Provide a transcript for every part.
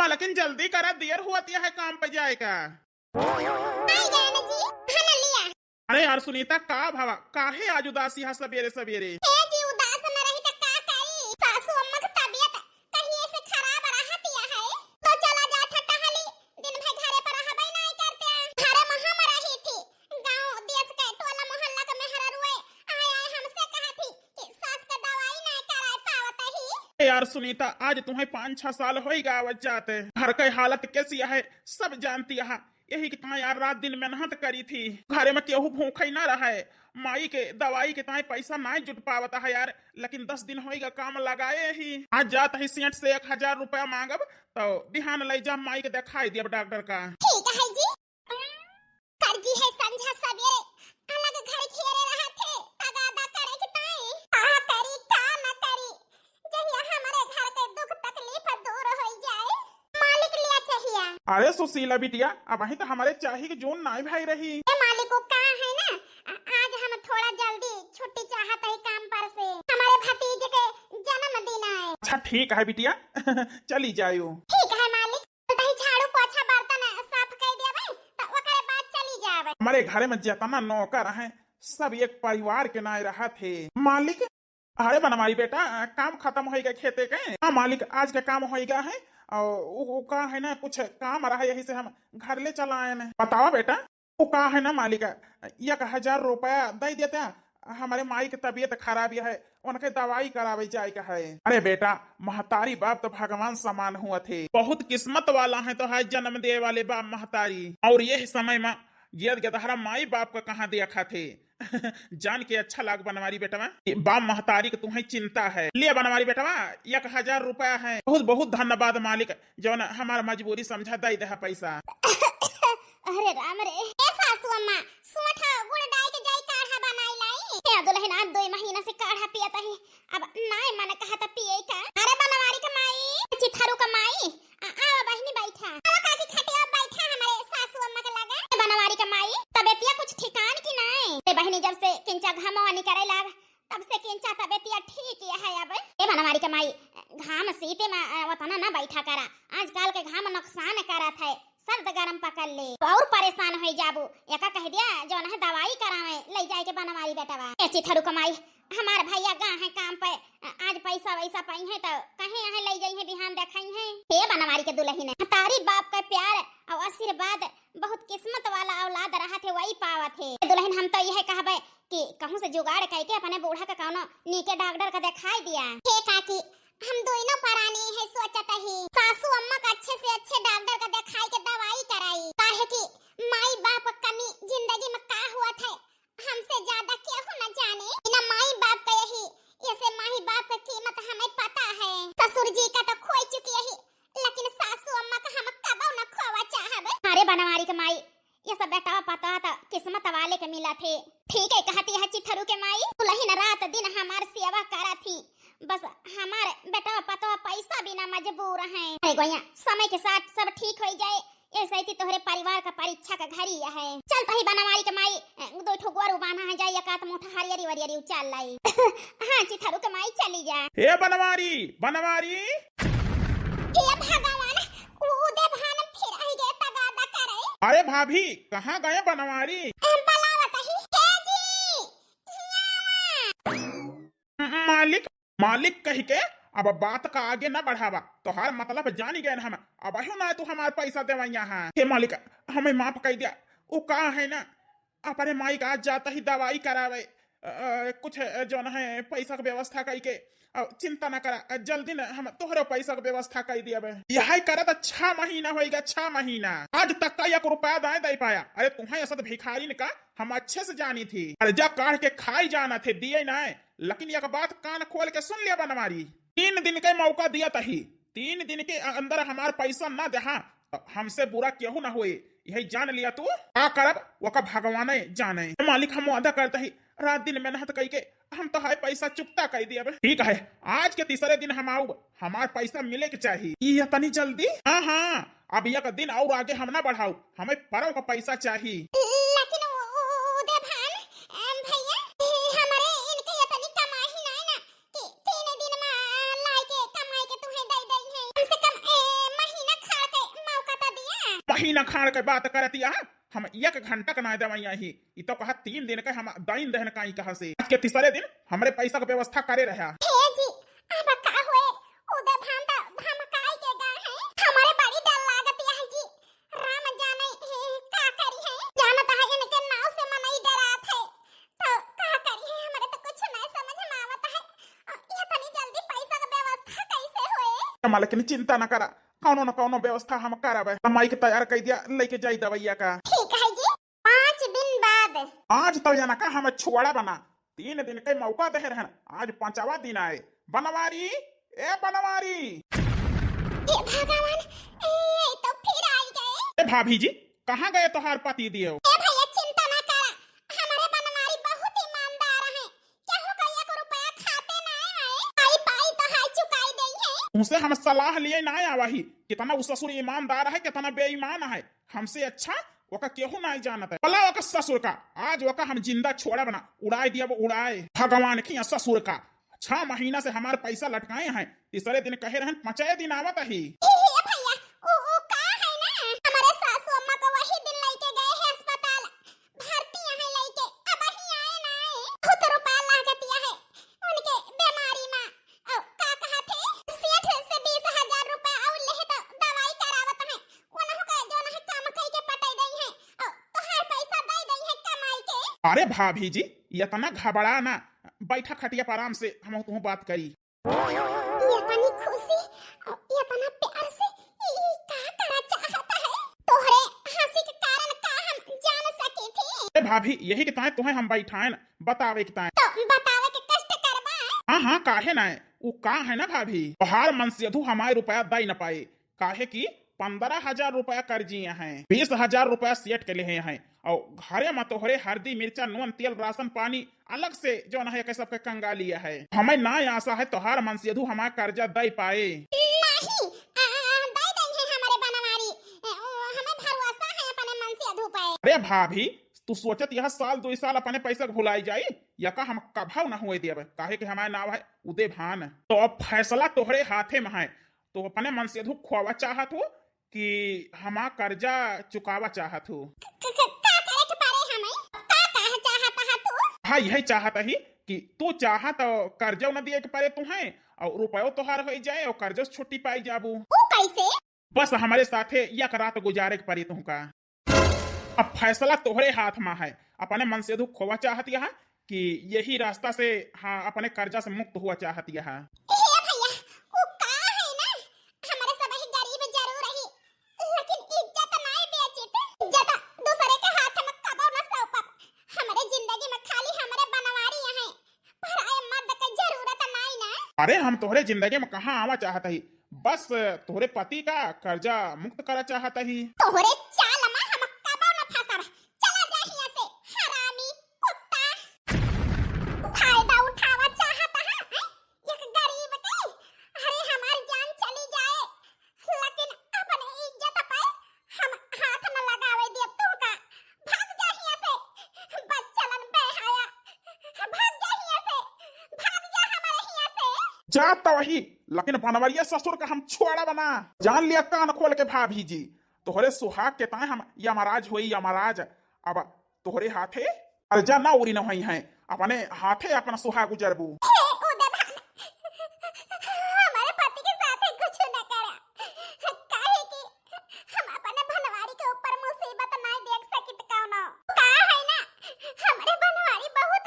हाँ लेकिन जल्दी करा, देर हुआ है काम पे जाएगा। अरे यार सुनीता, का भावा काहे आज उदासी है सवेरे सवेरे? यार सुनीता, आज तुम्हें 5-6 साल हो गावत जाते, घर के हालत कैसी है सब जानती है। यही कितना यार रात दिन मेहनत करी थी, घरे में केहू भूखा ही ना रहे, माई के दवाई के ताई पैसा ना जुट पावता है यार। लेकिन 10 दिन होगा काम लगाए ही, आज जाता है सेठ से 1000 रुपया मांगब तो बिहान ले जा माई के दिखाई दिया डॉक्टर का। ठीक है जी, कर्जी है संझा सवेरे अलग घर घेरे रहा थे, तगादा करे कि ताई आ करी का ना करी, जहिया हमारे घर के दुख तकलीफ दूर हो जाए मालिक लिया चाहिए। अरे सुशीला बिटिया, अब वही तो हमारे चाही की जोन ना भाई रही। मालिक को कहा है ना, आज हम थोड़ा जल्दी छुट्टी चाहते हैं काम पर से, हमारे भतीजे के जन्मदिन है। अच्छा ठीक है बिटिया चली जायो। ठीक है मालिक, तही झाड़ू पोछा बर्तन साफ कर देबे त ओकरे बाद चली जावे। हमारे घर में जितना नौकर हैं सब एक परिवार के नाय रहा थे मालिक। अरे बनवारी बेटा, काम खत्म हो गया खेते के? हाँ मालिक, आज का काम हो गया है और वो का है ना कुछ काम रहा, यही से हम घर ले चला आए हैं। बताओ बेटा, वो का है ना मालिक 1000 रुपया दे देता, हमारे माई की तबीयत खराब है, उनके दवाई करावे जाए का है। अरे बेटा, महतारी बाप तो भगवान समान हुआ थे, बहुत किस्मत वाला है तो है जन्म दे वाले बाप महतारी। और यही समय में यद गदहरा माई बाप का कहाँ देखा थे जान के अच्छा लाग बनवारी बेटवा, बाप महतारी की तुम्हें चिंता है। ले बनवारी बेटवा 1000 रुपया है, बहुत बहुत धन्यवाद मालिक, जो हमारा मजबूरी समझा दे दे पैसा। अरे राम रे, ए सासू अम्मा सोठा गुड़ डाल के जाई काढ़ा बनाई लाई, ते दुल्हन आज 2 महीना से काढ़ा पियता है, अब नाय मन कहा था पिए का। अरे बनवारी का माई, चिथारू का माई, आ बहिनी बैठा, आ काकी खटिया बैठा हमारे सासू अम्मा के लगा। बनवारी का माई तबीयतिया कुछ ठिकान की नहीं, ते बहिनी जब से किंचा घामवा निकरे लाग तब से किंचा तबीयतिया ठीक है। अब ए बनवारी का माई, घाम सीते में वतना ना बैठा करा, आजकल के घाम नुकसान करत है, सर्द गरम पकड़ ले और परेशान हो जाबू। एका कह दिया जो है दवाई करावे ले जाए के बनवारी बेटवा। ए चिथरू कमाई, हमार भैया गा है काम पे, आज पैसा वैसा पाई है तो कहे यहाँ ले जाई है बिहान देखाई है। हे बनवारी के दुल्हन, तारी बाप का प्यार और आशीर्वाद बहुत किस्मत वाला औलाद रहा थे, वही पावा थे। दुल्हन हम तो यह कहबे कि कहूं से जुगाड़ करके अपने बूढ़ा का कौनो नीके डॉक्टर का दिखाई दिया। हे काकी, हम दोनों परानी है सोचत ही सासू अम्मा का अच्छे से अच्छे डॉक्टर का दिखाई के दवाई कराई, काहे कि माई बाप कमी जिंदगी में का हुआ था हमसे ज्यादा केहू न जाने। बिना माई बाप का यही ऐसे माई बाप की कीमत हमें पता है। ससुर जी का तो खोई चुकी है, लेकिन सासू अम्मा का हम कबो न खोवा चाहब। अरे बनवारी के माई, ये सब बेटा पता था किस्मत वाले के मिला थे। ठीक है कहती है चिथरू के माई, दुल्हन रात दिन हमार सेवा करा थी, बस हमारे बेटा पता पैसा बिना मजबूर हैं। अरे गोया समय के साथ सब ठीक हो जाए, ऐसे ही तोहरे परिवार का परीक्षा का घड़ी है। चल तही बनवारी के माई 2 ठो गोरू बांधा है जाए, एकात मोटा हरियरी वरियरी उचाल लाई हां चिथरू के माई चली जा। हे बनवारी बनवारी, हे भगवान, उदे भान फिर आई गए तगादा करे। अरे भाभी कहाँ गए बनवारी? बलावत ही हे जी मालिक मालिक कह के अब बात का आगे न बढ़ावा, तो हर मतलब जानी गए हम, अब ना तू हमारे पैसा देवा यहाँ। हे मालिक हमें माफ कर दिया, वो कहा है ना अपने माई का आज जाता ही दवाई करावे, कुछ जो है पैसा की व्यवस्था करके चिंता न करा, जल्दी न हम तोहरे पैसा की व्यवस्था कर दिया। यही करत 6 महीना होगा, 6 महीना आज तक का 1 रुपया दाए दे पाया। अरे तुम्हें ऐसा भिखारी का हम अच्छे से जानी थी, अरे जा काट के खाई जाना थे, दिए ना। लेकिन एक बात कान खोल के सुन लिया बनवारी, 3 दिन के मौका दिया तही, 3 दिन के अंदर हमार पैसा न दे, हमसे बुरा केहू ना हुए, यही जान लिया तू। क्या करब वो का भगवान जाने। मालिक हम वादा करते ही रात दिन मेहनत करके हम तो हाय पैसा चुकता कर दिया। ठीक है, आज के तीसरे दिन हम आऊ, हमार पैसा मिले के चाहिए, ये तनी जल्दी। हाँ हाँ, अब एक दिन और आगे हम ना बढ़ाऊ, हमें परव का पैसा चाहिए। लेकिन उदे भान भैया हमारे इनके ये तनी कमाई नहीं ना कि 3 दिन में लाई के कमाई के तुम्हें दे दई है, कम से कम महीना खा महीना खाड़ के बात करती है हम 1 घंटा का ना दवाइया ही इ तो कहा 3 दिन के हम दाइन दहन काई कहा से आज के तीसरे दिन हमरे पैसा का व्यवस्था करे रहा हे जी अब का होए उदय भान दा धमकाई के गा है हमारे बड़ी डर लागत है जी राम जाने का करी है जानत है इनके नाव से मनई डरात है तो का करी है हमारे तो कुछ नहीं समझ में आवत है इतनी जल्दी पैसा का व्यवस्था कैसे होए मालिक चिंता न करा कौनो न कौनो व्यवस्था हम करब माई के तैयार कर दिया लेके जाई दवाइया का ठीक है जी 5 दिन बाद आज तो जाना का हम छोड़ा बना 3 दिन के मौका दे रहन आज 5वां दिन आए बनवारी ए बनवारी ये भगवान ए तो फिर आई गए ए भाभी जी कहाँ गए तोहार पति दियो ए भैया चिंता ना करा हमारे बनवारी बहुत ईमानदार हैं क्या हो गया को रुपया खाते ना आए आई पाई तो हाई चुकाई दई है उनसे हम सलाह लिए ना आवाही कितना उस ससुर ईमानदार है कितना बेईमान है हमसे अच्छा ओका केहू नहीं जानत है भला ओका ससुर का आज ओका हम जिंदा छोड़ा बना उड़ाए दिया वो उड़ाए भगवान की ससुर का 6 महीना से हमारे पैसा लटकाए हैं तीसरे दिन कहे रहन 5 दिन आवत ही ए भैया ओ का है ना हमारे सासू अम्मा को वही दिन लेके गए हैं अस्पताल भर्ती है लेके अब ही आए ना बहुत रुपया लागत है उनके बीमारी में का कहा थे 60 से 20,000 रुपया और ले तो दवाई करावत है ओनहु का जो ना काम कई के पटाई दई है तो हर पैसा दे दई है कमाई के अरे भाभी जी इतना घबरा ना बैठा खटिया पर आराम से हम तुम बात करी ये पानी खुशी ये तना प्यार से ई का करा चाहता है तोहरे हंसी के कारण का हम जान सके थे अरे भाभी यही के ताए तुम्हें हम बैठाए न बतावे के ताए तो बतावे के कष्ट करबा हाँ हाँ काहे ना वो का है ना भाभी तोहार मन से अधू हमारे रुपया दे न पाए काहे की 15,000 रुपया कर्जिए हैं 20,000 रुपया सेट के लिए हैं और घरे में तोहरे हल्दी मिर्चा नून तेल राशन पानी अलग से जो न है सबके कंगा लिया है हमें ना आशा है तोहार मन से अधू हमारा कर्जा दे पाए नहीं दे दई है हमारे बनवारी हमें भरोसा है अपने मन से अधू पाए अरे भाभी तू सोचत यह साल 2 साल अपने पैसा भुलाई जाई या का हम कभाव ना हुए देब काहे कि हमारे नाम है उदय भान तो अब फैसला तोहरे हाथे में है तो अपने मन से अधू खोवा चाहत हो कि हमारा कर्जा चुकावा चाहत हो का करे के पारे हमें का कह चाहता है तू हाँ यही चाहत ही कि तू चाह तो कर्जा न दिए के पारे तुम्हें और रुपयो तोहार हो जाए और कर्जा से छुट्टी पाई जाबू वो कैसे बस हमारे साथे एक रात गुजारे के पड़ी तुमका अब फैसला तोहरे हाथ में है अपने मन से दुख खोवा चाहती है कि यही रास्ता से हाँ अपने कर्जा से मुक्त हुआ चाहती है अरे हम तोहरे जिंदगी में कहाँ आवा चाहता ही बस तोहरे पति का कर्जा मुक्त करा चाहता ही तोहरे चाल में हम कबो न फंसब चला जा हिया से हरामी कुत्ता फायदा उठावा चाहता है एक गरीब के अरे हमारी जान चली जाए लेकिन अपने इज्जत पे हम हाथ न लगावे देब तू का भाग जा हिया से बच्चलन बेहया भाग जा हिया से भाग जा हमारे हिया से जाता वही लेकिन बनवरिया ससुर का हम छोड़ा बना जान लिया कान खोल के भाभी जी तोहरे सुहाग के ताए हम यमराज हुई यमराज अब तोहरे हाथे अर्जा ना उरी न हुई है अपने हाथे अपना सुहाग गुजरबू हमारे पति के साथ कुछ न करा काहे कि हम अपने बनवारी के ऊपर मुसीबत ना देख सकित कौनो का है ना हमारे बनवारी बहुत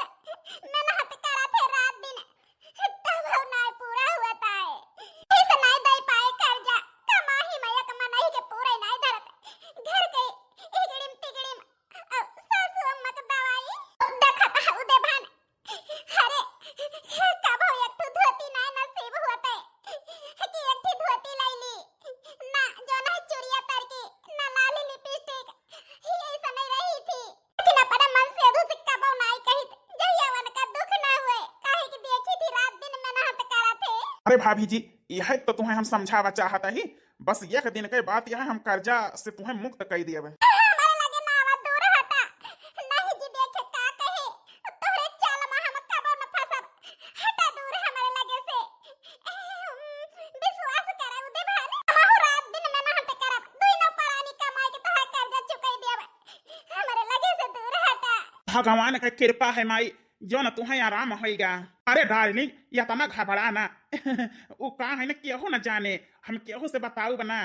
मेहनत करा थे रात दिन तब ना पूरा हुआ ताए इस नहीं दे पाए कर्जा कमाही में एक मनही के पूरे नहीं धरत घर के इगड़िम तिगड़िम सासू अम्मा के दवाई देखत है उदय भान अरे कब हो एक ठो धोती ना नसीब होते कि एक ठो धोती लाई ली ना जो ना चूड़िया तर की ना लाली लिपस्टिक ये ऐसा नहीं रही थी लेकिन अपने मन से अधू से कब नहीं कही जहियावन का दुख ना हुए काहे कि देखी थी रात दिन मेहनत करा थे अरे भाभी जी यह तो तुम्हें हम समझावा चाहता ही बस एक दिन के बाद यह हम कर्जा से तुम्हें मुक्त कर दिए हमारे लगे नावा दूर हटा नहीं जी देखे का कहे तोरे चाल में हम कबो न फसब हटा दूर हमारे लगे से विश्वास करे उदय भान हमहु रात दिन मेहनत करब दुइनो परानी कमाई के भगवान का कृपा है माई, जो न तुम्हें आराम होगा। अरे डार्लिंग या तना घबरा ना वो का है ना, केहू न जाने, हम केहू से बताऊ बना।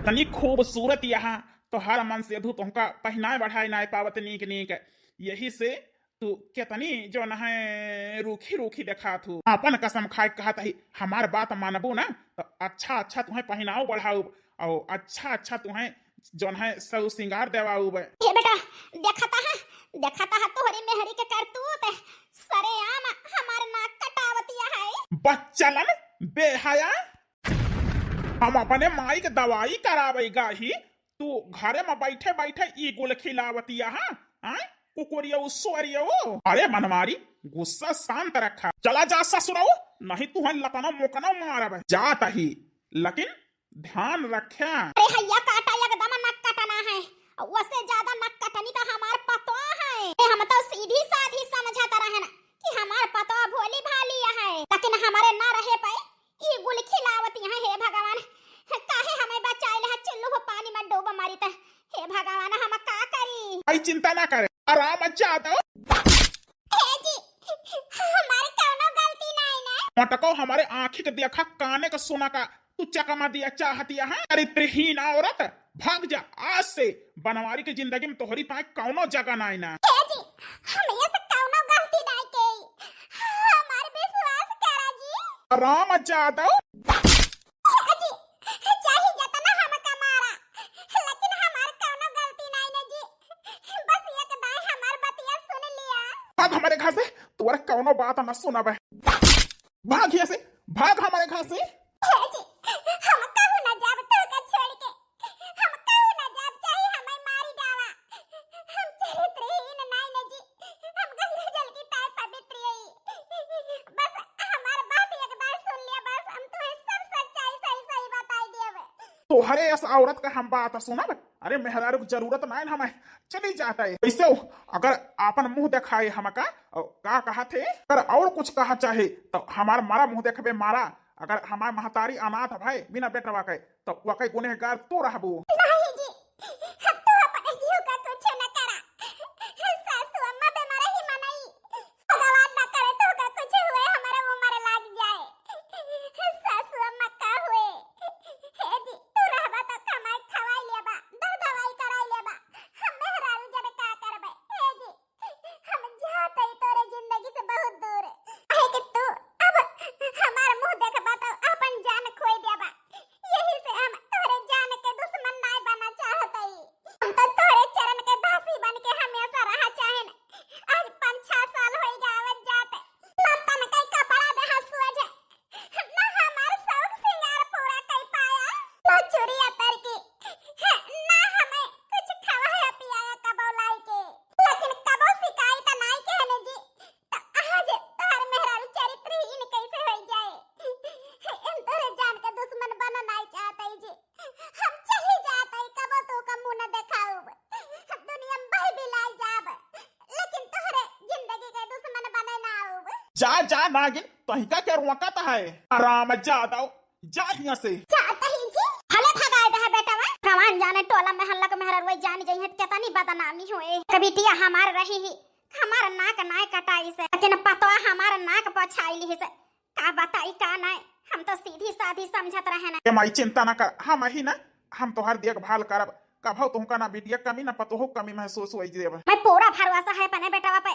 तनी खूबसूरत यहाँ तो हर मन से धू तुमका पहनाए बढ़ाए ना पावत नीक नीक, यही से तू केतनी जो न है रूखी रूखी देखा थू। अपन कसम खाए कहत ही हमार बात मानबू ना तो अच्छा अच्छा तुम्हें पहनाऊ बढ़ाऊ और अच्छा अच्छा तुम्हें जो है सब श्रृंगार देवाऊ। ये बेटा देखता है तोहरी मेहरी के करतूत सरेआम हमार नाक कटावतिया है। बच्चलन बेहया, हम अपने माई के दवाई करावेगा ही, तू घरे में बैठे बैठे ई गुल खिलावतिया हाँ कुकुरियो सोरियो। अरे मनमारी गुस्सा शांत रखा, चला जा ससुराओ, नहीं तुम्हें लतना मोकना मारब जात ही, लेकिन ध्यान रखा। अरे हैया काटा एकदम नक कटना है, उससे ज्यादा नक कटनी तो हमार पतो है। हम तो सीधी साधी समझता रहे ना कि हमार पतो भोली भाली है, लेकिन हमारे ना रहे पे ई गुल खिलावती है। हे भगवान काहे हमें बचाइले है, चुल्लू को पानी में डूब मारी त हे भगवान हम का करी। आई चिंता ना करे, आराम अच्छा दो। हे जी हमारे कोनो गलती नहीं ना। मटको हमारे आंखी के देखा काने का सुना का तू चकमा दिया चाहतिया है। चरित्रहीन औरत भाग जा आज से, बनवारी की जिंदगी में तोहरी पाए कौनो जगह नहीं ना। हे जी हम ये से कोनो गलती नहीं की, हमारे विश्वास करा जी। आराम अच्छा दो। भाग हमारे घर से, तुम्हारे कौनो बात न सुना बे, भाग यहाँ से, भाग हमारे घर से। हम कहू ना जाब तो का छोड़ के, हम कहू ना जाब चाहे हमें मारी डावा, हम चरित्रहीन नहीं न जी, हम गंगा जल की ताय पवित्र है। बस हमार बात एक बार सुन लिया, बस हम तुम्हें सब सच्चाई सही सही बताई देब। तोहरे इस औरत का हम बात सुनब, अरे मेहरारू की जरूरत नहीं हमें, चली जाता है ऐसे। अगर आपन मुंह दिखाए हमका का कहा थे, अगर और कुछ कहा चाहे तो हमारा मारा मुंह देखबे मारा। अगर हमार महतारी अनाथ भाई बिना बेटवा के तो वकई गुनहगार तू रहबू। नहीं जी तू अपने जीव का कुछ न करा, सासू अम्मा बीमार ही मनाई, भगवान न करे तो का कुछ हुए हमारा उम्र लाग जाए। सासू अम्मा का हुए हे जी तू रहबा तो कमाई खवाई लेबा, दवाई कराई लेबा, हम मेहरारू जब का करबे। हे जी हम जाते ही तोरे जिंदगी से बहुत दूर है कि तू अब हमार मुंह देखबा तो अपन जान खोई देबा। यही से हम तोरे जान के दुश्मन नहीं बना चाहते, हम तो तोरे चरण के दासी बन के हमेशा रहा चाहे। आज 5-6 साल हो जावत जाते ना तन कई कपड़ा दे हसुआ जे, ना हमार शौक सिंगार पूरा कई पाया, ना चोरी अतर की, ना हमें कुछ खवाया पियाया कबो लाई के, लेकिन कबो शिकायत नहीं कहने जी। तो आज तोहर मेहरारू चरित्रहीन कैसे हो जाए, हम तोरे जान के दुश्मन बना नहीं चाहते जी। हम चली जाते कबो तो का मुंह न देखाऊ, दुनिया में बह बिलाई जाब, लेकिन तोहरे जिंदगी के दुश्मन बने ना आऊ। जा जा नागिन, तहिका के रुकत है, आराम जा दो, जा यहाँ से। जाते ही जी हले भगाए दे बेटावा, भगवान जाने टोला महल्ला के मेहरारू वही जान जइहे केतनी बदनामी होए। कबिटिया हमार रही ही, हमार नाक नाय कटाई से, लेकिन पतवा हमार नाक पछाईली से, का बताई का नहीं, हम तो सीधी साधी समझत रहे ना। ए माई चिंता ना कर, हम ही ना, हम तोहर देखभाल करब, कभो तुमका ना बिटिया कमी ना पतो हो कमी महसूस होई देब। मैं पूरा भरोसा है अपने बेटावा पे,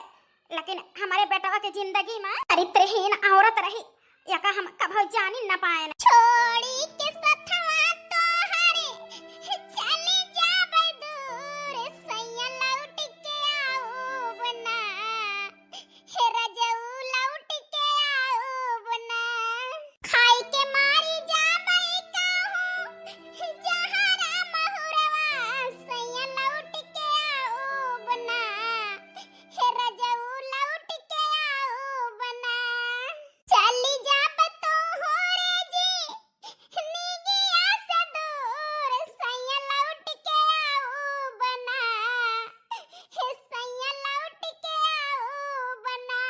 लेकिन हमारे बेटावा के जिंदगी में चरित्रहीन औरत रही या का हम कभो जानी न पाए। छोड़ी के सथवा तोहरे चले जाबे दूर, सैया लौट के आओ बना, हे रजऊ लौट के आओ बना, खाई के मारी जाबे काहू जहरा महुरवा, सैया लौट के आओ बना, हे रजऊ लौट के आओ बना, चली जाब तो हो रे जी निगिया से दूर, सैया लौट के आओ बना, हे सैया लौट के आओ बना।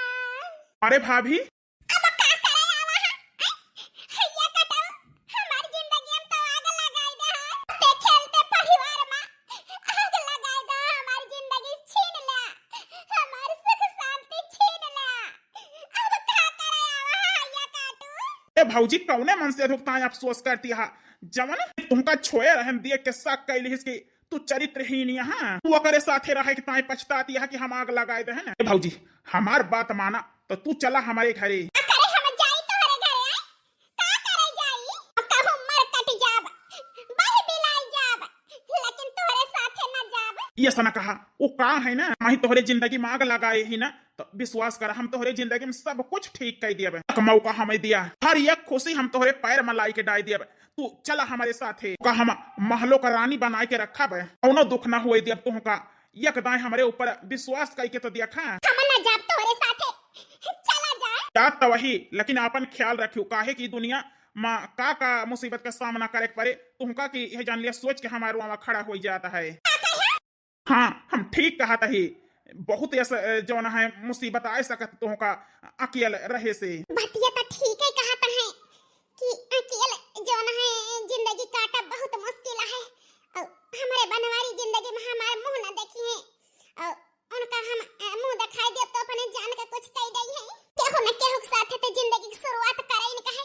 अरे भाभी अब का करे आवा हैया कटो, हमारी जिंदगी में तो आग लगाई दे है, ते खेलते परिवार में आग लगाई दे, हमारी जिंदगी छीन ले। भौजी कौने मन से धुकताएं अफसोस करती है जवन तुमका छोए रहन दिए के शक कैली इसकी तू चरित्रहीन यहाँ तू अकरे साथे रहे कि ताई पछताती है कि हम आग लगाए दे है भौजी हमार बात माना तो तू चला हमारे घरे करे हम जाई तोहरे घरे का करे जाई कहूं मर कट जाब बाही बिलाई जाब लेकिन तोहरे साथे न जाब ये सना कहा वो का है ना माही तोहरे जिंदगी में आग लगाए ही ना तो विश्वास कर हम तोहरे जिंदगी में सब कुछ ठीक कर दिया मौका हमें दिया हर एक खुशी हम तोहरे पैर में लाई के डाल दिया तू चला हमारे साथे का हम महलों का रानी बना के रखा बे कौनो दुख ना हुए दिया तुम का एक दाएं हमारे ऊपर विश्वास करके तो दिया खा हम न जाब तोहरे साथे चला जा जात तो वही लेकिन अपन ख्याल रखियो काहे की दुनिया माँ का मुसीबत का सामना करे पड़े तुमका की यह जान लिया सोच के हमारे वहां खड़ा हो जाता है हाँ हम ठीक कहा था ही बहुत ऐसा जो ना है मुसीबत आ सकत तुम का अकेले रहे से बतिया तो ठीक है कहता है कि अकेले जो ना है जिंदगी काटा बहुत मुश्किल है और हमारे बनवारी जिंदगी में हमारे मुंह न देखी है और उनका हम मुंह दिखाई दे तो अपने जान का कुछ कह गई है केहू न केहू के साथ तो जिंदगी की शुरुआत करे न कहे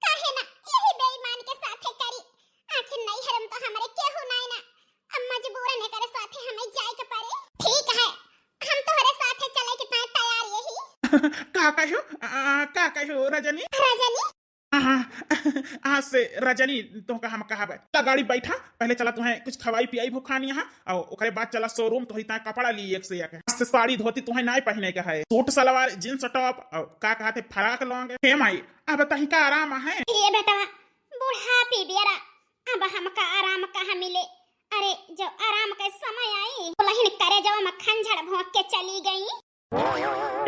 काहे ना यही बेईमान के साथ करी आखिर नहीं हरम तो हमारे केहू नहीं ना अब मजबूरन करे साथे हमें जाए के पड़े ठीक है हम तोहरे साथे चले के तैयार यही का कहो रजनी रजनी आज से रजनी तो का हम कहा गाड़ी बैठा पहले चला तुम्हें कुछ खवाई पियाई भूखानी यहाँ और ओकरे बाद चला शोरूम तो हिता कपड़ा ली एक से एक आज से साड़ी धोती तुम्हें नहीं पहने का है सूट सलवार जींस टॉप और का कहते फराक लोगे हे माई अब बताही का आराम है ये बेटा बूढ़ा पी बियरा अब हमका आराम कहाँ मिले अरे जब आराम का समय आई बोलहिन करे जब हम खंजर भोंक के चली गई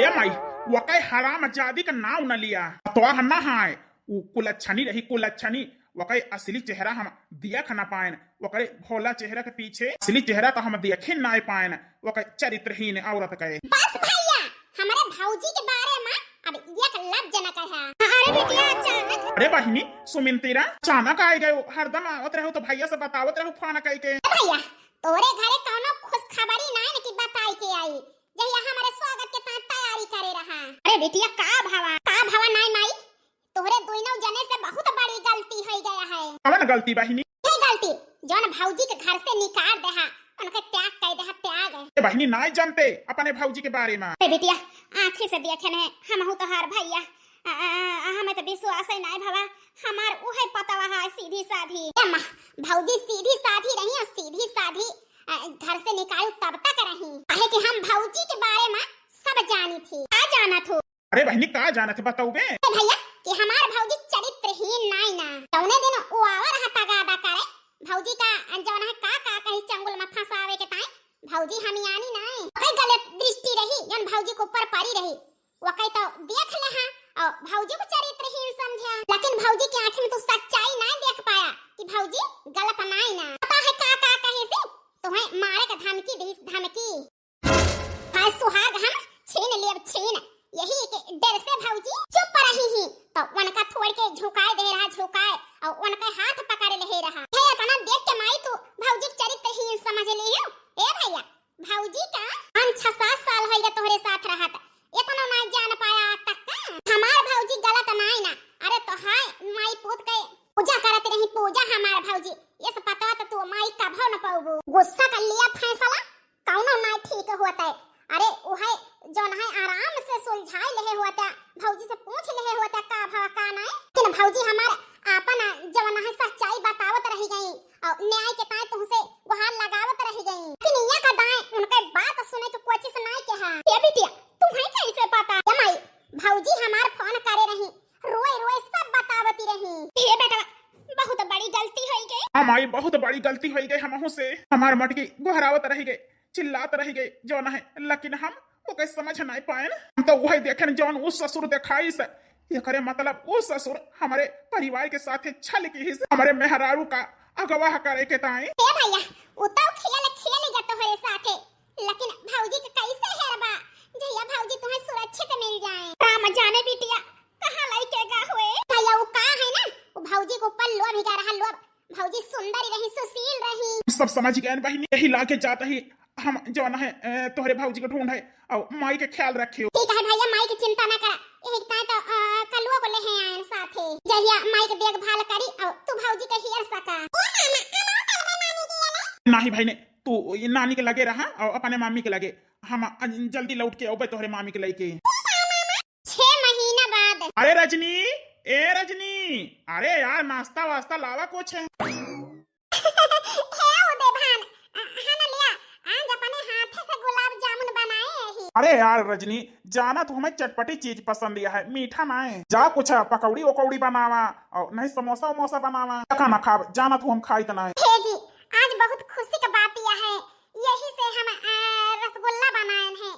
ए माई वकै हराम जादी का नाम न लिया तो ना है वो कुलच्छनी रही कुलच्छनी वकै असली चेहरा हम देख न पाएन वकै भोला चेहरा के पीछे असली चेहरा तो हम देख ना पाएन वकै चरित्रहीन औरत कहे बस भैया हमारे भौजी के बारे में अब एक लफ्ज न कहा अरे बेटिया अचानक अरे बहिनी सुमिंतीरा अचानक आए गए हरदम आवत रहो तो भैया से बतावत रहो फोन कह के भैया तोरे घरे कौनो खुश खबरी ना न की बताई के आई जहिया हमारे स्वागत के तैयारी करे रहा अरे बेटिया का भावा नहीं माई तोरे दोनों जने से बहुत बड़ी गलती हो गया है कौन गलती बहिनी ये गलती जौन भौजी के घर से निकाल दे हा उनके त्याग कह दे हा त्याग ए बहिनी नहीं जानते अपने भौजी के बारे में अरे बेटिया आंखें से देखे ने हम हो तोहार भैया हमें तो विश्वास है नहीं भवा हमार उहे पता है सीधी साधी अम्मा भौजी सीधी साधी रही और सीधी साधी घर से निकालू तब तक रही काहे कि हम भौजी के बारे में सब जानी थी का जाना थो अरे बहिनी का जाना थे बताओ बे भैया कि हमार भौजी चरित्रहीन नहीं ना कौने दिन वो आवर हता गादा करे भौजी का जौन है का कहीं चंगुल में फंसावे के ताई भौजी हम यानी नहीं कई गलत दृष्टि रही जन भौजी को ऊपर पड़ी रही वो कई तो देख ले हां और भौजी को चरित्रहीन समझा लेकिन भौजी की आंख में तो सच्चाई नहीं देख पाया कि भौजी गलत नहीं ना पता है का कहे से तुम्हें मारे का धमकी दी धमकी हां सुहाग हम छीन ले छीन यही के डर से भौजी चुप रही ही तो उनका थोड़ के झुकाए दे रहा झुकाए और उनका हाथ पकड़ ले रहा हे अपना देख के माई तू भौजी चरित्रहीन समझ लियो ए भैया भौजी का 5-7 साल हो गया तोहरे साथ रहत इतना ना जान पाया तक हमार भौजी गलत नहीं ना अरे तो हाय माई पूत के पूजा करत रही पूजा हमार भौजी ये सब पता तो तू माई का भाव न पाऊबो गुस्सा कर लिया फैसला कौनो ना ठीक होता है अरे ओहे जोन है आराम से सुलझाई ले होता भौजी से पूछ ले होता का भाव का नहीं कि भौजी हमार आपन जवन है सच्चाई बतावत रही गई और न्याय के ताय तुमसे गुहार लगावत रही गई लेकिन ये का दाएं उनके बात सुने के कोशिश नहीं के हां ये बिटिया तुम्हें कैसे पता माई भौजी हमार फोन करे रही रोए रोए सब बतावती रही ये बेटा बहुत बड़ी गलती हो गई हमारी बहुत बड़ी गलती हो गई हमहु से हमार मटकी गुहरावत रह गई चिल्लात रह गई जो न है लेकिन हम वो कैसे समझ नहीं पाए हम तो वही देखे जौन उस ससुर दिखाई से ये करे मतलब वो ससुर हमारे परिवार के साथ छल के ही हमारे मेहरारू का अगवाह करे के ताई ए भैया वो तो खेल जातो है साथे लेकिन भौजी के कैसे हेरबा जहिया भौजी तुम्हें सुरक्षित मिल जाए राम जाने बिटिया कहां लइकेगा हुए भैया वो का है ना वो भौजी को ऊपर लोभ ही रहा लोभ भौजी सुंदर रही सुशील रही सब समझ गए बहिनी यही लाके जाता ही हम जो न है तोहरे भौजी को ढूंढ है और माई के ख्याल रखियो ठीक है भैया माई की चिंता ना करा एक ता तो कलुआ को ले हैं आयन साथे जहिया माई के देखभाल करी और तू भौजी के हियर सका नाही भाई ने तू ये नानी के लगे रहा और अपने मामी के लगे हम जल्दी लौट के औबे तोहरे मामी के लेके 6 महीना बाद। अरे रजनी, ए रजनी, अरे यार नाश्ता वास्ता लावा कुछ है। हे उदय भान हना लिया आज अपने हाथ से गुलाब जामुन बनाए ही। अरे यार रजनी, जाना तो हमें चटपटी चीज पसंद है, मीठा ना है। जा कुछ पकौड़ी वकौड़ी बनावा और नहीं समोसा वमोसा बनावा, खाना खा जाना तो हम खाई तना है। हे जी आज बहुत खुशी का बात यह है, यही से हम रसगुल्ला बनाए हैं,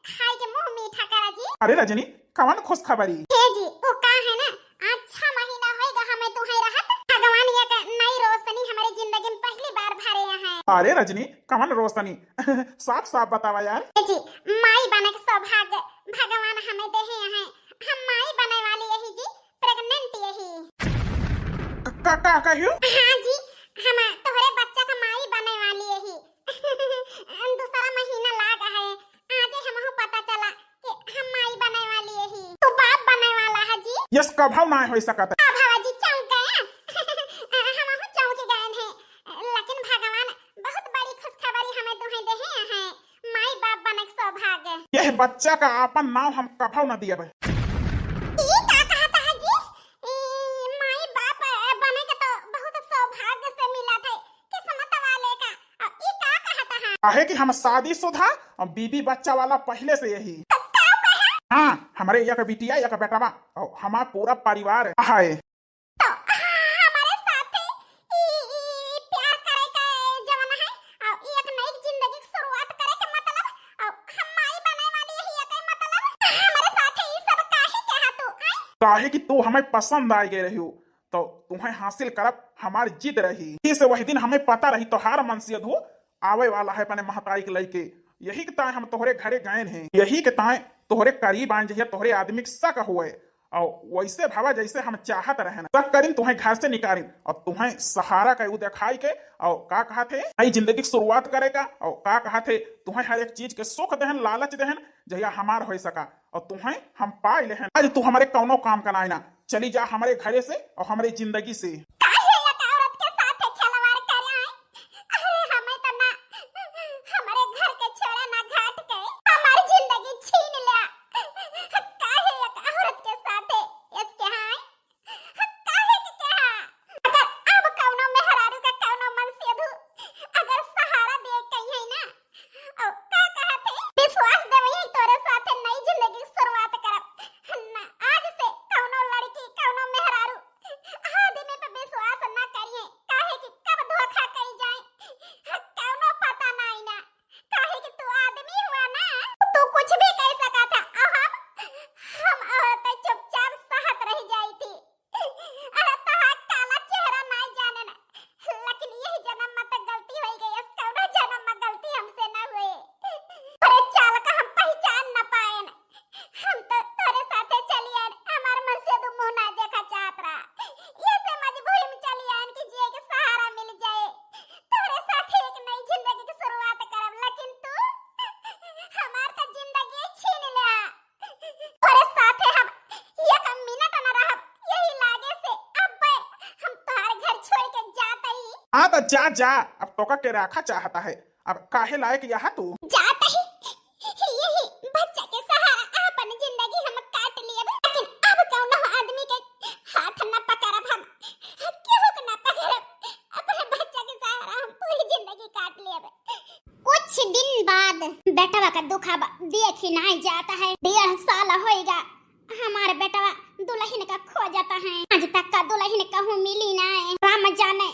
खाई के मुंह मीठा करा जी। अरे रजनी कवन खुश खबरी। हे जी वो का है ना आज 6 महीना होएगा हमें तुम्हें रहत, भगवान ये का नई रोशनी हमारी जिंदगी में पहली बार भरे हैं। अरे रजनी कवन रोशनी साफ साफ बतावा यार। हे जी माई बने के सौभाग्य भगवान हमें देहे हैं, हम माई बने वाली यही जी, प्रेग्नेंट यही। का कहियो? हाँ जी हम तोहरे बच्चा का माई बने वाली यही। दूसरा महीना लाग है, आज हमहु पता चला कि हम माई बने वाली यही, तू बाप बने वाला है जी। यस कभौ ना हो सकत। भावा जी चौंक गए हमहु चौंक गए हैं, लेकिन भगवान बहुत बड़ी खुशखबरी हमें तुम्हें देहे हैं, माई बाप बने के सौभाग्य। यह बच्चा का अपन नाम हम कभौ न दिए। ई का कहता है जी? माई बाप बने के तो बहुत सौभाग्य से मिला था, किस्मत वाले का। और ई का कहता है? काहे कि हम शादीशुदा और बीबी बच्चा वाला पहले से यही। हाँ हमारे एक बिटिया एक बेटावा और हमारा पूरा परिवार है। तो हमारे साथ ई प्यार करे का जवान है और एक नई जिंदगी की शुरुआत करे के मतलब, और हम माई बने वाली यही एक मतलब हमारे साथ ई सब काहे कहा तू? काहे कि तू हमें पसंद आ गए रही हो तो तुम्हें हासिल करब हमारी जिद रही। इस वही दिन हमें पता रही तो हार मनसियत हो आवे वाला है अपने महताई के लइके, यही के ताए हम तोहरे घरे गए हैं, यही के ताए तोहरे करीब आए जहिया तोहरे आदमी के शक हुए और वैसे भावा जैसे हम चाहत रहे ना शक करीन तुम्हें घर से निकालिन और तुम्हें सहारा का दिखाई के और का कहा थे नई जिंदगी की शुरुआत करेगा और का कहा थे तुम्हें हर एक चीज के सुख दहन लालच दहन जहिया हमार हो सका और तुम्हें हम पाए ले आज तू हमारे कौनो काम का ना चली जा हमारे घरे से और हमारी जिंदगी से। काहे एक औरत के साथ खिलवाड़ करे हैं? अरे हमें तो ना हमारे घर के छोड़ा ना घाट के हमारी जिंदगी छीन लिया। काहे एक औरत के साथ इसके हाय काहे के कहा? अगर अब कौनो मेहरारू का कौनो मन से दू अगर सहारा दे कहीं है ना और का कहते विश्वास देवई तोरे साथ नई जिंदगी की शुरुआत करब ना। आज से कौनो लड़की कौनो मेहरारू आदमी पे विश्वास ना करिए, काहे कि कब धोखा कई जाए कौनो पता नहीं ना। काहे कि तू आदमी हुआ ना तू कुछ भी कह सका था और हम औरतें चुपचाप सहत रह जाई थी। अरे तोहार काला चेहरा नहीं जाने ना, लेकिन यही जन्म में तो गलती हो गई, कौनो जन्म में गलती हमसे ना हुई। अरे चाल का हम पहचान ना पाए ना, हम तो तेरे साथे चली आए, हमार मन से तू मुंह ना देखा चाहत रहा, ये से मजबूरी में चली आए कि जिए के सहारा मिल जाए, तेरे साथे एक नई जिंदगी की शुरुआत करब, लेकिन तू हमार तो जिंदगी छीन लिया। तेरे साथे हम एक मिनट न रहब, यही लागे से अब हम तोहार घर छोड़ के जाता ही। हाँ तो जा जा अब तोका के रखा चाहता है, अब काहे लायक यहाँ तू जाता ही यही बच्चा के सहारा अपन जिंदगी हम काट लिए, लेकिन अब कौनो आदमी के हाथ न पकड़ब, हम केहू के न पकड़ब, अपने बच्चा के सहारा हम पूरी जिंदगी काट लिए। कुछ दिन बाद बेटवा का दुख अब देख ही नहीं जाता है। 1.5 साल होएगा हमारे बेटवा दुल्हन का खो जाता है, आज तक का दुल्हन कहूँ मिली नहीं। राम जाने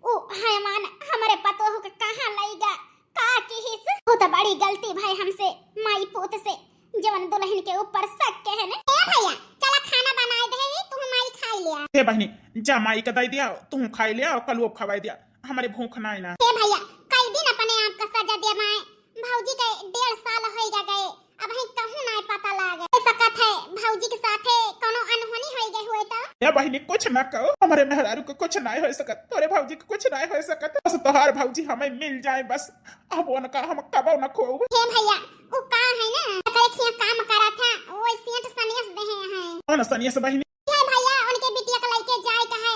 ओ हैवान हमारे पतोह के कहाँ लाएगा का की हिस। बहुत बड़ी गलती भाई हमसे माई पोत से जवन दुल्हन के ऊपर शक के है ना। ए भैया चला खाना बनाए दे, तू माई खाई लिया। ए बहनी जा माई का दे दिया तू खाई लिया और कल वो खवाई दिया, हमारे भूख ना ना। ए भैया कई दिन अपने आप का सजा दे माए, भौजी के 1.5 साल होइगा गए, अब है कहूं ना पता लागे सकत है भौजी के साथे कोनो अनहोनी होई गई हुए तो। ए बहनी कुछ ना कहो, हमारे मेहरारू को कुछ ना हो सकत, तोरे भौजी को कुछ ना हो सकत, बस तोहार भौजी हमें मिल जाए बस, अब उनका हम कबो न खो। हे भैया वो का है ना करे खिया काम करा था वो सेठ सनियस दे हैं। कौन सनियस बहिनी? हे भैया उनके बिटिया के लइके जाए कहे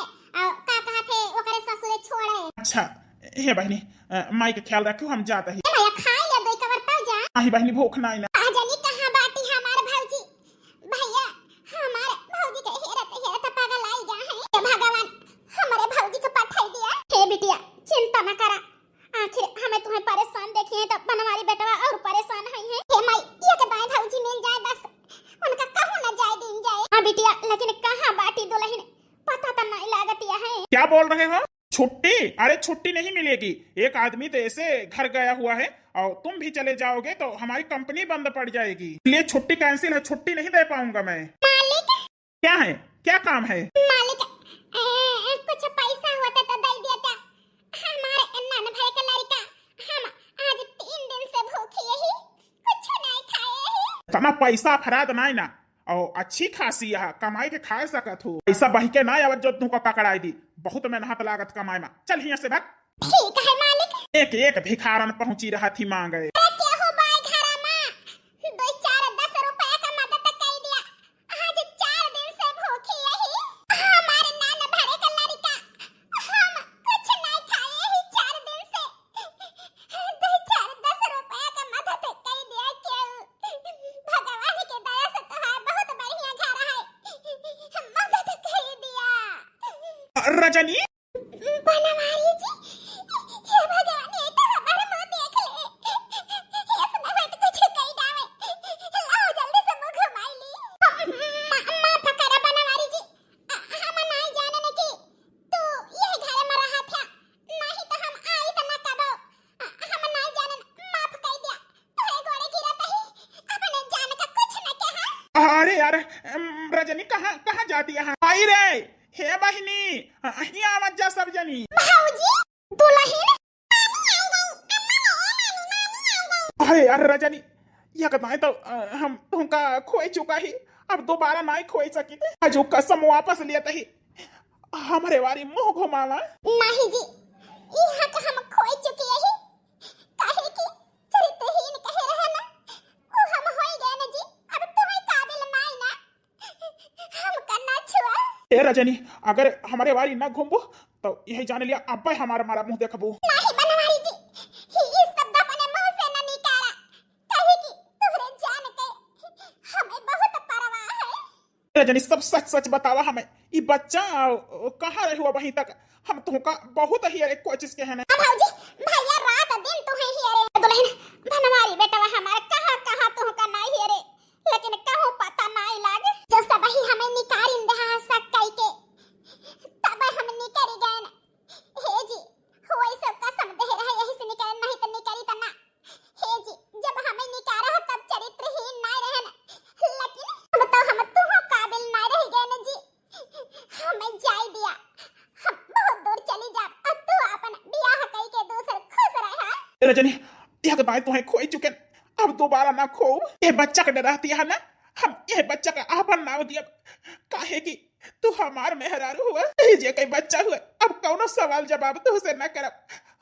का कहा थे ओकरे ससुरे छोड़े। अच्छा हे बहिनी माई के ख्याल रखो, हम जाते ही। भैया खाए ले दे कवर तब जा। आही बहिनी भूख ना ना। आजनी कहां बाटी हमार भौजी। भैया हमार भौजी के हेरत पागल आई गया है। हे भगवान हमारे भौजी को पठाई दिया। हे बिटिया चिंता न करा, आखिर हमें तुम्हें परेशान देखी है तो बनवारी बेटवा और परेशान है। हे माई ये के दाएं भौजी मिल जाए बस, उनका कहूं न जाए दिन जाए। हां बिटिया लेकिन कहां बाटी दुल्हन पता तो नहीं लागत है। क्या बोल रहे हो? छुट्टी? अरे छुट्टी नहीं मिलेगी। एक आदमी तो ऐसे घर गया हुआ है और तुम भी चले जाओगे तो हमारी कंपनी बंद पड़ जाएगी, इसलिए छुट्टी कैंसिल है। छुट्टी नहीं दे पाऊंगा मैं। मालिक क्या है? क्या काम है? मालिक कुछ पैसा होता तो दे देता। हमारे नन भाई का लड़का हम आज 3 दिन से भूखे ही कुछ नहीं खाए ही। तना पैसा फराद नहीं ना और अच्छी खासी है कमाई के खा सकत हो। पैसा बही के ना आवत जो तुमको पकड़ाई दी, बहुत मेहनत लागत कमाई में। चल यहाँ से भाग। ठीक है मालिक। एक एक भिखारन पहुंची रहा थी मांगे। क्या हो बाई घरा में 2-4-10 रुपया का मदद कर दिया। आज 4 दिन से भूखी ही हमारे नान भरे का लड़का हम कुछ नहीं खाए ही 4 दिन से। 2-4-10 रुपया का मदद कर दिया। क्यों भगवान की दया से तो है बहुत बढ़िया घर है, मदद कर दिया। रजनी बनवारी जी हे भगवान ये तो हमारे मुंह देख ले। ये सुना है तो कुछ कही डावे। लाओ जल्दी से मुंह घुमाई ली। मां पकड़ा बनवारी जी, हम नहीं जानने की तू ये घर में रहा था, नहीं तो हम आई तो ना कबो। हम नहीं जानन माफ कर दिया। तोरे गोड़े गिरत ही अपने जान का कुछ न कहा। अरे यार रजनी कहाँ कहाँ जाती है? आई रे हे बहिनी यहाँ आवाज जा सब जनी। भाऊजी दुल्हन अरे यार रजनी यह कहता है तो हम तुमका खोई चुका ही, अब दोबारा नहीं खोई सकी थे। आज कसम वापस लिया ही हमारे वारी मुंह घुमावा। नहीं जी यहाँ का हम खोई चुकी है ही काहे की चरित्रहीन कहे रहे ना वो हम होई गए ना जी। अब तुम्हें काबिल नहीं ना हम करना छुआ। ए रजनी अगर हमारे वारी ना घूमबो तो यही जान लिया अब हमारा मारा मुंह देखबो। नहीं बनवारी जी ही इस शब्द अपने मुंह से न निकाला काहे की तुम्हारे जान के हमें बहुत परवाह है। रजनी सब सच सच बतावा हमें, ये बच्चा कहाँ रहे हुआ वहीं तक? हम तुमका बहुत ही अरे कोशिश के है ना। भाऊजी भैया रात दिन तुम्हें ही अरे दुल्हन बनवारी बेटा हमारे कहाँ तुमका नहीं अरे लेकिन कहूं पता नहीं लागे। जो सब ही हमें निकाल इंदहा सक कई के तब हम निकल गए ना। हे जी होई सब कसम दे रहे यही से निकल नहीं तो निकली त ना। हे जी जब हमें निकाला है तब चरित्रहीन नहीं रहे ना, लेकिन अब तो हम तुम काबिल नहीं रह गए ना जी। हमें जाई दिया, हम बहुत दूर चली जा अब तू अपन बियाह कई के दूसर खुश रहा। रजनी यह बताए तुम्हें खोई चुके, अब दोबारा ना खो। ये बच्चा का डराती है ना, हम ये बच्चा का आपन नाम दिया काहे की तू हमार मेहरारू हुआ जे कई बच्चा हुआ। अब कौनो सवाल जवाब तो से ना करब,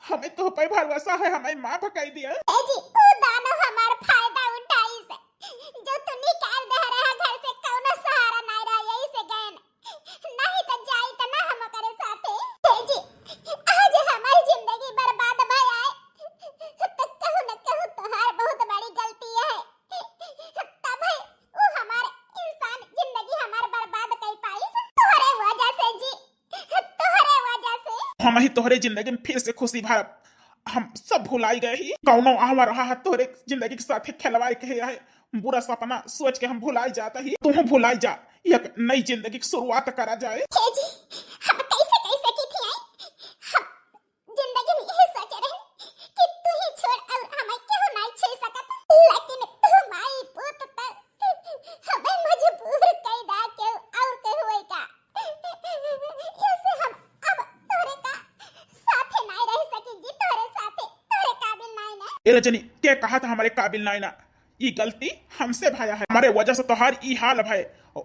हमें तो पे भरोसा है, हमें माफ कर दिया। ए जी तू दानो हमार फायदा उठाई से जो तू निकाल दे रहा घर से कौनो सहारा नहीं रहा यही से गए नहीं तो जाई त ना हम करे साथे। ए जी आज हमारी जिंदगी बर्बाद भई आए तो कहूं न कहूं तोहार बहुत बड़ी गलती है। तब है वो हमारे इंसान जिंदगी हमार बर्बाद कई पाई तोहरे वजह से जी, तोहरे वजह से। हम ही तोहरे जिंदगी में फिर से खुशी भर हम सब भुलाई गए ही। कौनो आवा रहा है तोहरे जिंदगी के साथ खिलवाड़ के है, बुरा सपना सोच के हम भुलाई जाता ही। तुम भुलाई जा, एक नई जिंदगी की शुरुआत करा जाए। हे जी हम कैसे की थी आई? हम जिंदगी में यही सोच रहे कि तू ही छोड़ और हमें क्यों नहीं छोड़ सकत, लेकिन तुम आई पुत तक हमें मजबूर कर दा क्यों और के हुए का। ऐसे हम अब तोरे का साथे नहीं रह सकी जी, तोरे साथे तोरे काबिल नहीं ना। ए रजनी के कहा था हमारे काबिल नहीं ना, ये गलती हमसे भाया है। हमारे वजह से तोहार ई हाल है,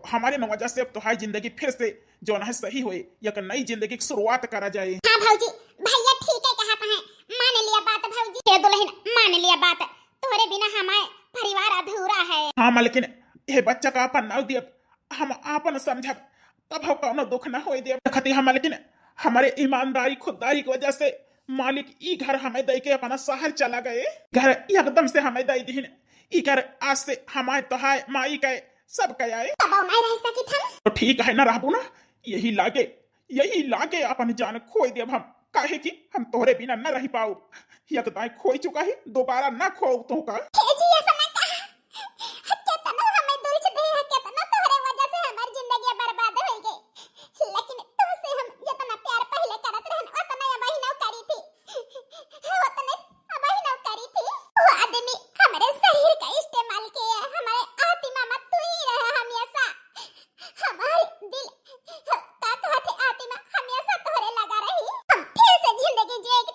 हमारे न वजह से अब तोहार जिंदगी फिर से जो है सही हुई, एक नई जिंदगी की शुरुआत करा जाए। हाँ भाऊजी भैया ठीक है कहा है, मान लिया बात भाऊजी। हे दुल्हन मान लिया बात, तोरे बिना हमारे परिवार अधूरा है। हाँ लेकिन ये बच्चा का अपन नाव दियब हम आपन समझब तब हम कौनो दुख न होई देब खती हम, लेकिन हमारे ईमानदारी खुददारी की वजह से मालिक ई घर हमें दे के अपना शहर चला गए। घर एकदम से हमें दे दीन, ई घर आज से हमारे तोहाय माई के सब के आए। अब नहीं रह सकी थम तो ठीक है ना रहबू ना, यही लागे अपन जान खोई देब हम, काहे कि हम तोहरे बिना न रह पाऊ। यकदाई खोई चुका है, दोबारा न खो तो का। हे जी ऐसा ना कहा, केतना हमें दूर से दे है, केतना तोहरे वजह से हमारी जिंदगी बर्बाद हो गई, लेकिन तुमसे हम जितना प्यार पहले करत रहन उतना अब ही न करी थी, उतने अब ही न करी थी। वो आदमी हमारे शरीर का इस्तेमाल किया, हमारे आत्मा में तू ही रहा हमेशा, हमारे दिल का कहते आत्मा हमेशा तोहरे लगा रही। हम फिर से जिंदगी जिए के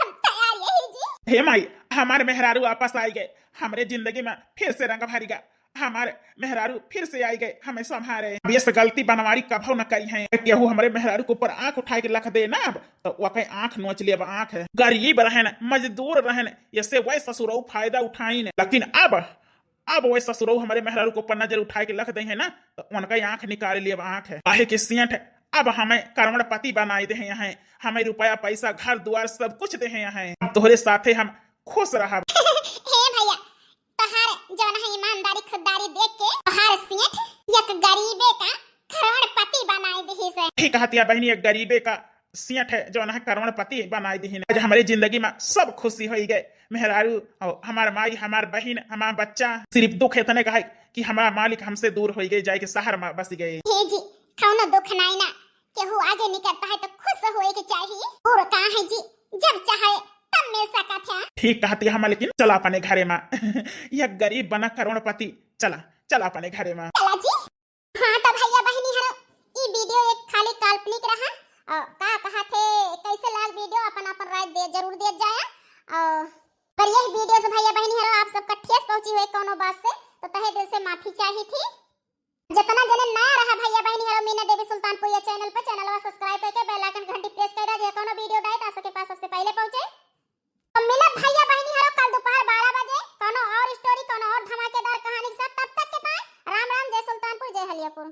हम तैयार यही जी। हे माई हमारे मेहरारू वापस आई गए, हमारे जिंदगी में फिर से रंग भरी गया, हमारे मेहरारू फिर से आई गए हमें संभारे। अब ये गलती बनवारी कभो न करी है, केहू हमारे मेहरारू के ऊपर आंख उठा के रख दे ना, अब तो वह आंख नोच ले, अब आंख है गरीब रहन मजदूर रहन, इससे वह ससुरऊ फायदा उठाई न, लेकिन अब वह ससुरऊ हमारे मेहरारू के ऊपर नजर उठा के रख दे है ना, तो उनका आंख निकाल लिए, अब आंख है आहे के सियट है। अब हमें करोड़पति बनाए दे हैं, हमें रुपया पैसा घर द्वार सब कुछ दे हैं, अब तोहरे साथे हम खुश रहा। हे भैया तोहार जौन है ईमानदारी खुददारी देख के तोहार सेठ एक गरीबे का करोड़पति बनाई दी से। ठीक कहतिया बहनी, एक गरीबे का सेठ है जो है करोड़पति बनाई दी। आज हमारी जिंदगी में सब खुशी हो गए, मेहरारू और हमार माई हमार बहन हमार बच्चा। सिर्फ दुख इतने का है कि हमारा मालिक हमसे दूर हो गए, जाए के शहर में बस गए। हे जी कौनो दुख नहीं ना, केहू आगे निकलता है तो खुश होए के चाहिए, और कहां है जी जब चाहे तब मिल सका था। ठीक कहती हम, लेकिन चला अपने घरे में यह गरीब बना करोड़पति, चला अपने घरे में। चला जी। हां तो भैया बहनी हरो ई वीडियो एक खाली काल्पनिक रहा, और का कहा थे कैसे लाल वीडियो अपन राय दे जरूर दे जाया। पर यही वीडियो से भैया बहनी हरो आप सबका ठेस पहुंची हुई कोनो बात से तो तहे दिल से माफी चाहिए थी। जितना जने नया रहा भैया बहनी हरो मीना देवी सुल्तानपुर ये चैनल पर चैनलवा सब्सक्राइब करके बेल आइकन घंटी प्रेस कर दे, कोनो वीडियो डाले तो आपके पास सबसे पहले पहुंचे। तो मिला भैया बहनी हरो कल दोपहर 12 बजे कोनो और स्टोरी कोनो और धमाकेदार कहानी के साथ, तब तक के पाए राम राम, जय सुल्तानपुर जय हलियापुर।